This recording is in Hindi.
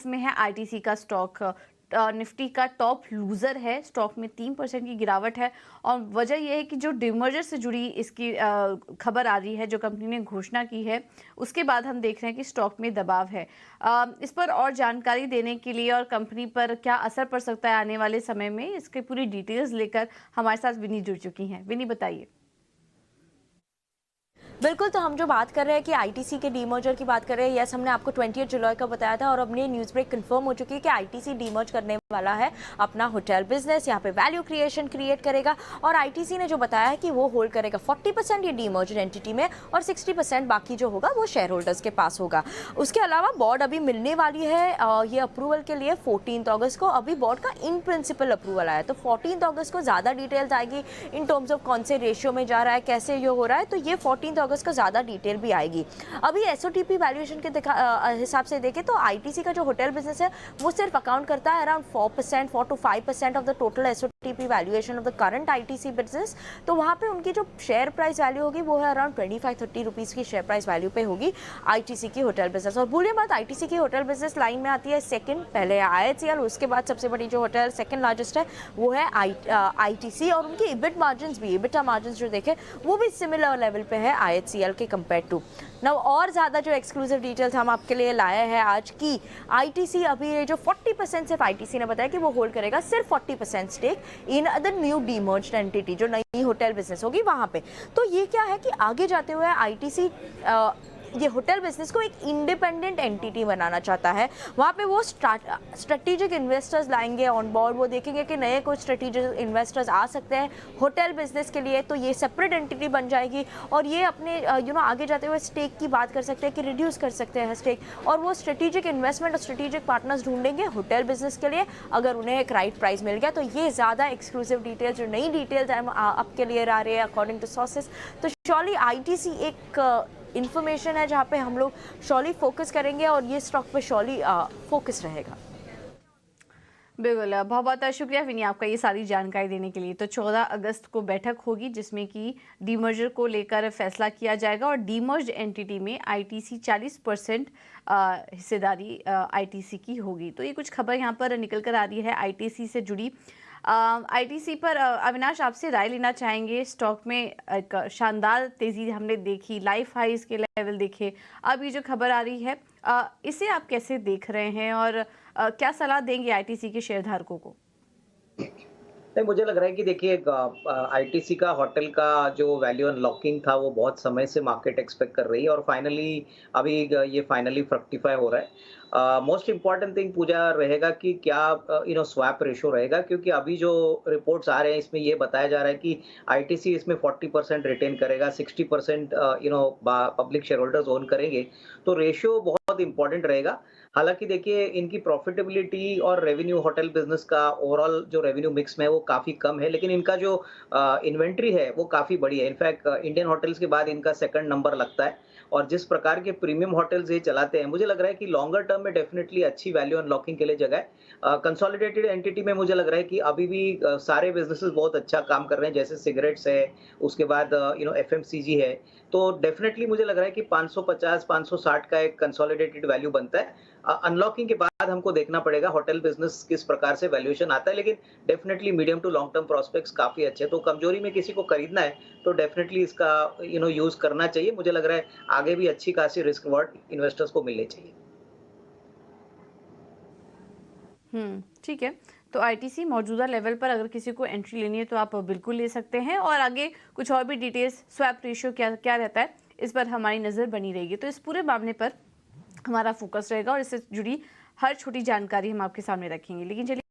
में है आईटीसी का स्टॉक। निफ्टी का टॉप लूजर है, स्टॉक में 3% की गिरावट है और वजह यह है कि जो डिमर्जर से जुड़ी इसकी खबर आ रही है, जो कंपनी ने घोषणा की है, उसके बाद हम देख रहे हैं कि स्टॉक में दबाव है। इस पर और जानकारी देने के लिए और कंपनी पर क्या असर पड़ सकता है आने वाले समय में, इसकी पूरी डिटेल्स लेकर हमारे साथ विनी जुड़ चुकी हैं। विनी, बताइए। बिल्कुल, तो हम जो बात कर रहे हैं कि आईटीसी के डीमर्जर की बात कर रहे हैं, यस, हमने आपको 20 जुलाई का बताया था और अपने न्यूज़ ब्रेक कंफर्म हो चुकी है कि आईटीसी डीमर्ज करने वाला है अपना होटल बिजनेस, यहाँ पे वैल्यू क्रिएशन क्रिएट करेगा। और आईटीसी ने जो बताया है कि वो होल्ड करेगा 40% ये डीमर्जर एंटिटी में और 60% बाकी जो होगा वो शेयर होल्डर्स के पास होगा। उसके अलावा बोर्ड अभी मिलने वाली है ये अप्रूवल के लिए 14 अगस्त को। अभी बोर्ड का इन प्रिंसिपल अप्रूवल आया, तो 14 अगस्त को ज़्यादा डिटेल्स आएगी इन टर्म्स ऑफ कौन से रेशियो में जा रहा है, कैसे ये हो रहा है, तो ये 14 अगस्त का ज़्यादा डिटेल भी आएगी। अभी एसओटीपी वैल्यूएशन के हिसाब से देखें तो आईटीसी का जो होटल बिजनेस है वो सिर्फ अकाउंट करता है around 4 to 5% of the total SOTP valuation of the current ITC business. तो वहाँ पे उनकी जो शेयर प्राइस वैल्यू होगी वो है अराउंड 25-30 रुपीज़ की शेयर प्राइस वैल्यू पे होगी आईटीसी की होटल बिजनेस। और भूलिए मत, आईटीसी की होटल बिजनेस लाइन में आती है सेकंड, पहले आईएचसीएल, उसके बाद सबसे बड़ी जो होटल सेकंड लार्जेस्ट है वो है आईटीसी। और उनकी इबिट मार्जिन भी, इबिटा मार्जिन जो देखें वो भी सिमिलर लेवल पे है आईएचसीएल के कंपेयर टू। नाउ और ज़्यादा जो एक्सक्लूसिव डिटेल्स हम आपके लिए लाए हैं आज की, आईटीसी अभी ये जो 40% सिर्फ आईटीसी ने बताया कि वो होल्ड करेगा सिर्फ 40% stake in the new demerged entity, जो नई होटल बिजनेस होगी वहाँ पे। तो ये क्या है कि आगे जाते हुए आईटीसी ये होटल बिजनेस को एक इंडिपेंडेंट एंटिटी बनाना चाहता है। वहाँ पे वो स्ट्रेटेजिक इन्वेस्टर्स लाएंगे ऑन बोर्ड, वो देखेंगे कि नए कुछ स्ट्रेटेजिक इन्वेस्टर्स आ सकते हैं होटल बिजनेस के लिए, तो ये सेपरेट एंटिटी बन जाएगी और ये अपने आगे जाते हुए स्टेक की बात कर सकते हैं कि रिड्यूस कर सकते हैं स्टेक, और वो स्ट्रेटेजिक इन्वेस्टमेंट और स्ट्रेटेजिक पार्टनर्स ढूंढेंगे होटल बिजनेस के लिए अगर उन्हें एक राइट प्राइस मिल गया। तो ये ज़्यादा एक्सक्लूसिव डिटेल्स, जो नई डिटेल्स हम आपके लिए आ रही है अकॉर्डिंग टू सोर्सेस। तो श्योरली आईटीसी एक इन्फॉर्मेशन है जहाँ पे हम लोग श्योरली फोकस करेंगे और ये स्टॉक पे श्योरली फोकस रहेगा। बिल्कुल, बहुत बहुत शुक्रिया विनी आपका ये सारी जानकारी देने के लिए। तो 14 अगस्त को बैठक होगी जिसमें कि डीमर्जर को लेकर फैसला किया जाएगा और डीमर्ज्ड एंटिटी में आईटीसी 40% हिस्सेदारी आईटीसी की होगी। तो ये कुछ खबर यहाँ पर निकल कर आ रही है आईटीसी से जुड़ी। आईटीसी पर अविनाश, आपसे राय लेना चाहेंगे। स्टॉक में एक शानदार तेज़ी हमने देखी, लाइफ हाईज के लेवल देखे, अब ये जो खबर आ रही है इसे आप कैसे देख रहे हैं और क्या सलाह देंगे आईटीसी के शेयरधारकों को? नहीं, मुझे लग रहा है कि देखिए आईटीसी का होटल का जो वैल्यू अनलॉकिंग था वो बहुत समय से मार्केट एक्सपेक्ट कर रही है और फाइनली अभी ये फाइनली फ्रक्टिफाई हो रहा है। मोस्ट इम्पॉर्टेंट थिंग पूजा रहेगा कि क्या स्वैप रेशो रहेगा, क्योंकि अभी जो रिपोर्ट्स आ रहे हैं इसमें ये बताया जा रहा है कि आईटीसी इसमें 40% रिटेन करेगा, 60% पब्लिक शेयर होल्डर्स ओन करेंगे, तो रेशियो बहुत इंपॉर्टेंट रहेगा। हालाँकि देखिए इनकी प्रॉफिटेबिलिटी और रेवेन्यू होटल बिज़नेस का ओवरऑल जो रेवेन्यू मिक्स में है वो काफ़ी कम है, लेकिन इनका जो इन्वेंट्री है वो काफ़ी बड़ी है। इनफैक्ट इंडियन होटल्स के बाद इनका सेकंड नंबर लगता है और जिस प्रकार के प्रीमियम होटल्स ये चलाते हैं, मुझे लग रहा है कि लॉन्गर टर्म में डेफिनिटली अच्छी वैल्यू अनलॉकिंग के लिए जगह है। कंसोलिडेटेड एंटिटी में मुझे लग रहा है कि अभी भी सारे बिज़नेसेस बहुत अच्छा काम कर रहे हैं, जैसे सिगरेट्स है, उसके बाद एफएमसीजी है। तो डेफिनिटली मुझे लग रहा है कि 550-560 का एक कंसोलिडेटेड वैल्यू बनता है। अनलॉकिंग के बाद हमको देखना पड़ेगा होटल बिजनेस किस प्रकार से वैल्यूएशन आता है, लेकिन definitely medium to long term prospects काफी अच्छे हैं। तो कमजोरी में किसी को खरीदना है तो डेफिनेटली इसका यूज करना चाहिए। मुझे लग रहा है आगे भी अच्छी खासी रिस्क रिवॉर्ड इन्वेस्टर्स को मिलनी चाहिए। ठीक है। तो आईटीसी मौजूदा लेवल पर अगर किसी को एंट्री लेनी है तो आप बिल्कुल ले सकते हैं और आगे कुछ और भी डिटेल्स, स्वैप रेशियो क्या क्या रहता है, इस पर हमारी नज़र बनी रहेगी। तो इस पूरे मामले पर हमारा फोकस रहेगा और इससे जुड़ी हर छोटी जानकारी हम आपके सामने रखेंगे। लेकिन चलिए